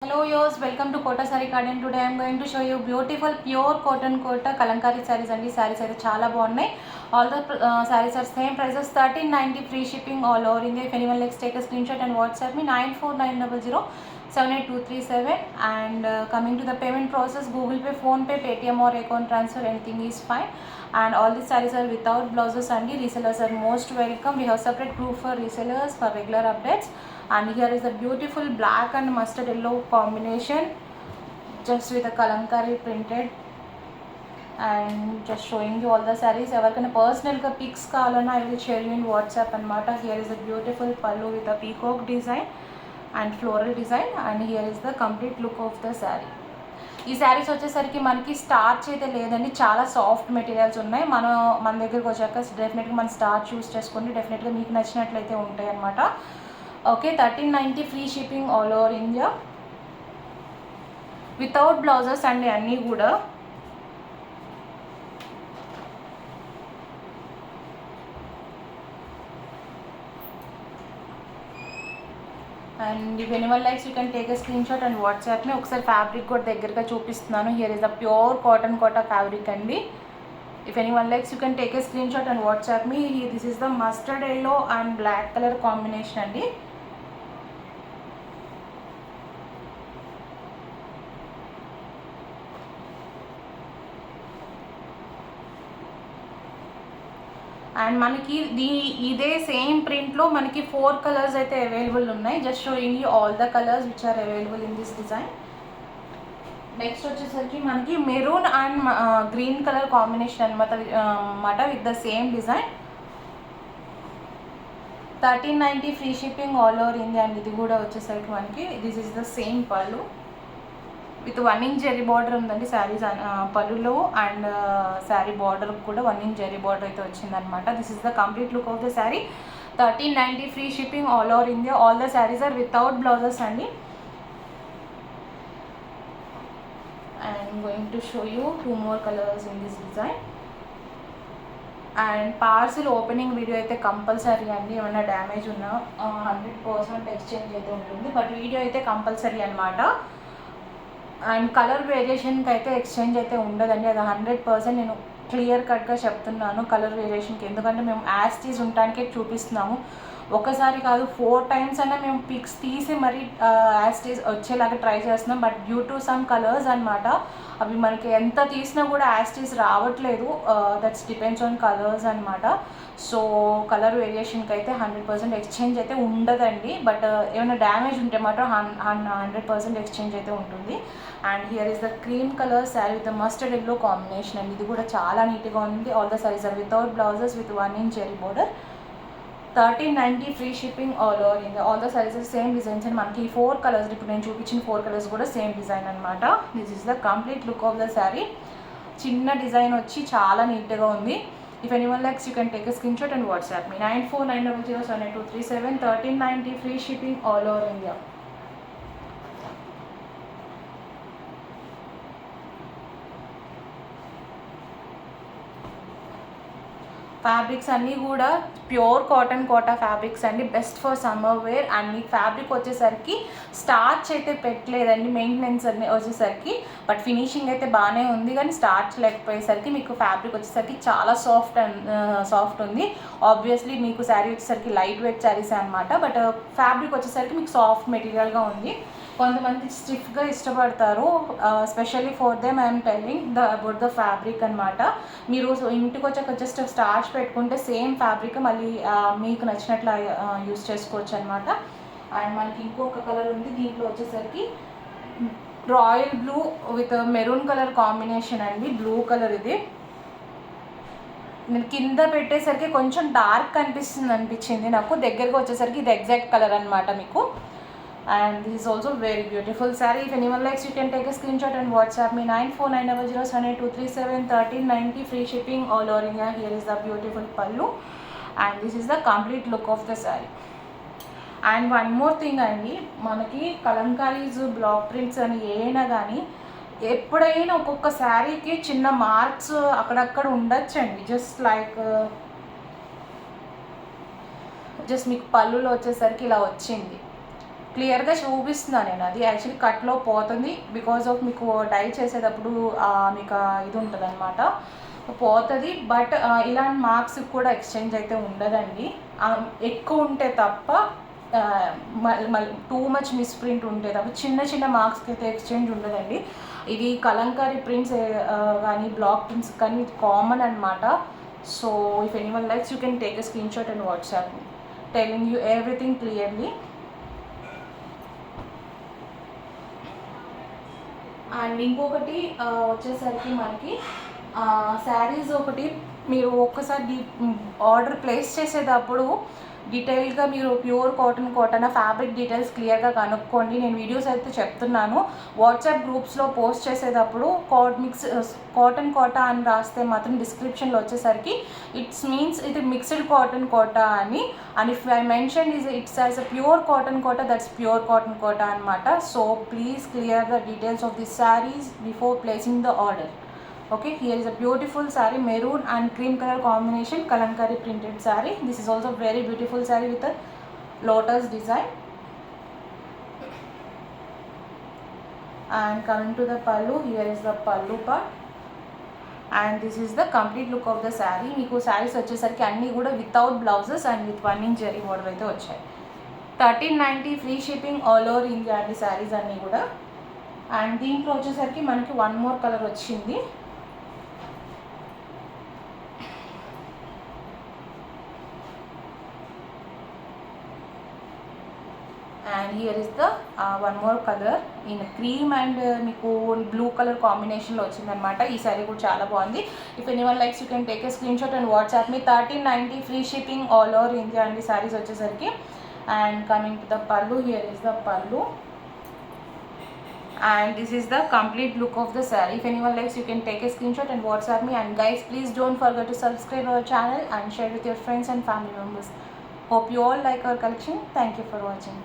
Hello yours, welcome to Kota Saree Garden. Today I am going to show you beautiful pure cotton kota kalamkari sarees and sarees అయితే చాలా బాగున్నాయి. All the sarees are same prices 1390 free shipping all over India. If anyone likes, take a screenshot and WhatsApp me 9490078237. And coming to the payment process, Google Pay, Phone Pay, Paytm or account transfer, anything is fine. And all these sarees are without blouses and the resellers are most welcome. We have separate group for resellers for regular updates. And here is the beautiful black and mustard yellow combination, just with a kalamkari printed. And just showing you all the sarees. Evarkana personal ga pics kavalana I will share you in WhatsApp anamata. Here is a beautiful pallu with a peacock design and floral design, and here is the complete look of the saree. ఈ శారీస్ వచ్చేసరికి మనకి starch అయితే లేదండి, చాలా soft materials ఉన్నాయి. మన దగ్గరకు వచ్చాక డెఫినెట్గా మన స్టార్చ్ యూస్ చేసుకోండి, డెఫినెట్గా మీకు నచ్చినట్లయితే ఉంటాయి అన్నమాట. Okay, 1390 free shipping all over India without blouses అండి అన్నీ కూడా. And if anyone likes you can take a screenshot and వాట్సాప్ని. ఒకసారి ఫ్యాబ్రిక్ కూడా దగ్గరగా చూపిస్తున్నాను. Here is the pure cotton Kota fabric అండి. If anyone likes you can take a screenshot and WhatsApp మీ. This is the mustard yellow and black colour combination అండి. And మనకి ఇదే సేమ్ ప్రింట్లో మనకి 4 కలర్స్ అయితే అవైలబుల్ ఉన్నాయి. Just showing you all the colours which are available in this design. Next వచ్చేసరికి మనకి maroon and green colour combination అనమాట with the same design. 1390 free shipping all over India and ఇది కూడా వచ్చేసరికి మనకి this is the same pallu with 1 inch zari border ఉందండి శారీస్ పళ్ళులో. And sari border కూడా 1 ఇంచ్ జెరీ బార్డర్ అయితే వచ్చిందనమాట. This is the complete look of the sari. 1390 free shipping all over India. All the saris are without blouses అండి. I'm going to show you 2 more colours in this design. And parcel opening video అయితే compulsory అండి. ఏమైనా damage ఉన్నా 100% exchange అయితే ఉంటుంది, but video అయితే compulsory అనమాట. And colour వేరియేషన్కి అయితే ఎక్స్చేంజ్ అయితే ఉండదండి, అది 100% నేను క్లియర్ కట్గా చెప్తున్నాను కలర్ వేరియేషన్కి. ఎందుకంటే మేము యాస్టీస్ ఉండటానికే చూపిస్తున్నాము. ఒకసారి కాదు 4 times అయినా మేము పిక్స్ తీసి మరీ యాస్టీస్ వచ్చేలాగా ట్రై చేస్తున్నాం. But due to some colours అనమాట, అవి మనకి ఎంత తీసినా కూడా యాస్టీస్ రావట్లేదు. దట్స్ డిపెండ్స్ ఆన్ కలర్స్ అనమాట. సో కలర్ వేరియేషన్కి అయితే 100% ఎక్స్చేంజ్ అయితే ఉండదండి. బట్ ఏమైనా డ్యామేజ్ ఉంటే మాత్రం 100% ఎక్స్చేంజ్ అయితే ఉంటుంది. And here is the cream colour sari with mustard yellow combination అండి. ఇది కూడా చాలా నీట్గా ఉంది. All the saris are without blouses with 1 inch zari border. 1390 free shipping all over India. All the saris same designs and మనకి 4 కలర్స్, ఇప్పుడు నేను చూపించిన 4 కలర్స్ కూడా సేమ్ డిజైన్ అనమాట. This is the complete look of the sari. చిన్న డిజైన్ వచ్చి చాలా నీట్గా ఉంది. If anyone likes you can take a screenshot and WhatsApp me 9490078237. 1390 free shipping all over India. Fabrics అన్నీ కూడా ప్యూర్ కాటన్ కోటా ఫ్యాబ్రిక్స్ అండి, best for summer wear. And మీకు ఫ్యాబ్రిక్ వచ్చేసరికి స్టార్చ్ అయితే పెట్టలేదండి, మెయింటెనెన్స్ అన్ని వచ్చేసరికి. బట్ ఫినిషింగ్ అయితే బాగానే ఉంది, కానీ స్టార్చ్ లేకపోయేసరికి మీకు ఫ్యాబ్రిక్ వచ్చేసరికి చాలా సాఫ్ట్ ఉంది. ఆబ్వియస్లీ మీకు శారీ వచ్చేసరికి లైట్ వెయిట్ శారీస్ అనమాట, బట్ ఫ్యాబ్రిక్ వచ్చేసరికి మీకు సాఫ్ట్ మెటీరియల్గా ఉంది. కొంతమంది స్టిఫ్గా ఇష్టపడతారు, specially for them I'm telling about the fabric అనమాట. మీరు ఇంటికి వచ్చాక జస్ట్ స్టార్చ్ పెట్టుకుంటే సేమ్ ఫ్యాబ్రిక్ మళ్ళీ మీకు నచ్చినట్లు యూస్ చేసుకోవచ్చు అనమాట. అండ్ మనకి ఇంకొక కలర్ ఉంది, దీంట్లో వచ్చేసరికి royal blue with maroon colour combination అండి. బ్లూ కలర్ ఇది నేను కింద పెట్టేసరికి కొంచెం డార్క్ అనిపించింది నాకు, దగ్గరగా వచ్చేసరికి ఇది ఎగ్జాక్ట్ కలర్ అనమాట మీకు. And this is also very beautiful saree. If anyone likes, you can take a screenshot and WhatsApp me 9490078237. 1390 free shipping all over India. Here is the beautiful pallu and this is the complete look of the saree. And one more thing అండి, మనకి kalamkaris block prints అని ఏమైనా కానీ ఎప్పుడైనా ఒక్కొక్క శారీకి చిన్న marks అక్కడక్కడ ఉండొచ్చండి. జస్ట్ మీకు పళ్ళులో వచ్చేసరికి ఇలా వచ్చింది. క్లియర్గా చూపిస్తున్నాను నేను. అది యాక్చువల్లీ కట్లో పోతుంది బికాజ్ ఆఫ్ మీకు డై చేసేటప్పుడు మీకు ఇది ఉంటుంది అనమాట, పోతుంది. బట్ ఇలాంటి మార్క్స్ కూడా ఎక్స్చేంజ్ అయితే ఉండదండి, ఎక్కువ ఉంటే తప్ప. మళ్ళీ టూ మచ్ మిస్ప్రింట్ ఉంటే తప్ప చిన్న చిన్న మార్క్స్కి అయితే ఎక్స్చేంజ్ ఉండదండి. ఇది కలంకారీ ప్రింట్స్ కానీ బ్లాక్ ప్రింట్స్ కానీ కామన్ అనమాట. So if anyone likes you can take a screenshot and WhatsApp telling you everything clearly. And ఇంకొకటి వచ్చేసరికి మనకి శారీస్ ఒకటి మీరు ఒక్కసారి ఆర్డర్ ప్లేస్ చేసేటప్పుడు డీటెయిల్గా మీరు ప్యూర్ కాటన్ ఫ్యాబ్రిక్ డీటెయిల్స్ క్లియర్గా కనుక్కోండి. నేను వీడియోస్ అయితే చెప్తున్నాను, వాట్సాప్ గ్రూప్స్లో పోస్ట్ చేసేటప్పుడు కాటన్ కోటా అని రాస్తే మాత్రం డిస్క్రిప్షన్లో వచ్చేసరికి ఇట్స్ మీన్స్ ఇది మిక్స్డ్ కాటన్ కోటా అని. And if I mention it's as a pure cotton Kota, that's pure cotton Kota అనమాట. So please clear the details of the saris before placing the order. Okay, here is a beautiful saree, maroon and cream color combination, kalamkari printed saree. This is also very beautiful saree with a lotus design. And coming to the pallu, here is the pallu part, and this is the complete look of the saree. Meeku sarees vachesariki anni kuda without blouses and with 1 inch zari border aithe vachayi. 1390 free shipping all over India andi sarees anni kuda. And దీంట్లో వచ్చేసరికి మనకి one more colour వచ్చింది. And here is the one more color in cream and మీకు blue color combination లో వచ్చింది అనమాట. ఈ sorry కూడా చాలా బాగుంది. If anyone likes you can take a screenshot and WhatsApp me. 1390 free shipping all over India అండి సారీస్ వచ్చేసరికి. అండ్ కమింగ్ టు ద పల్లు, హియర్ ఇస్ ద పల్లు and this is the complete look of the saree. If anyone likes you can take a screenshot and WhatsApp me. And guys, please don't forget to subscribe our channel and share with your friends and family members. Hope you all like our collection. Thank you for watching.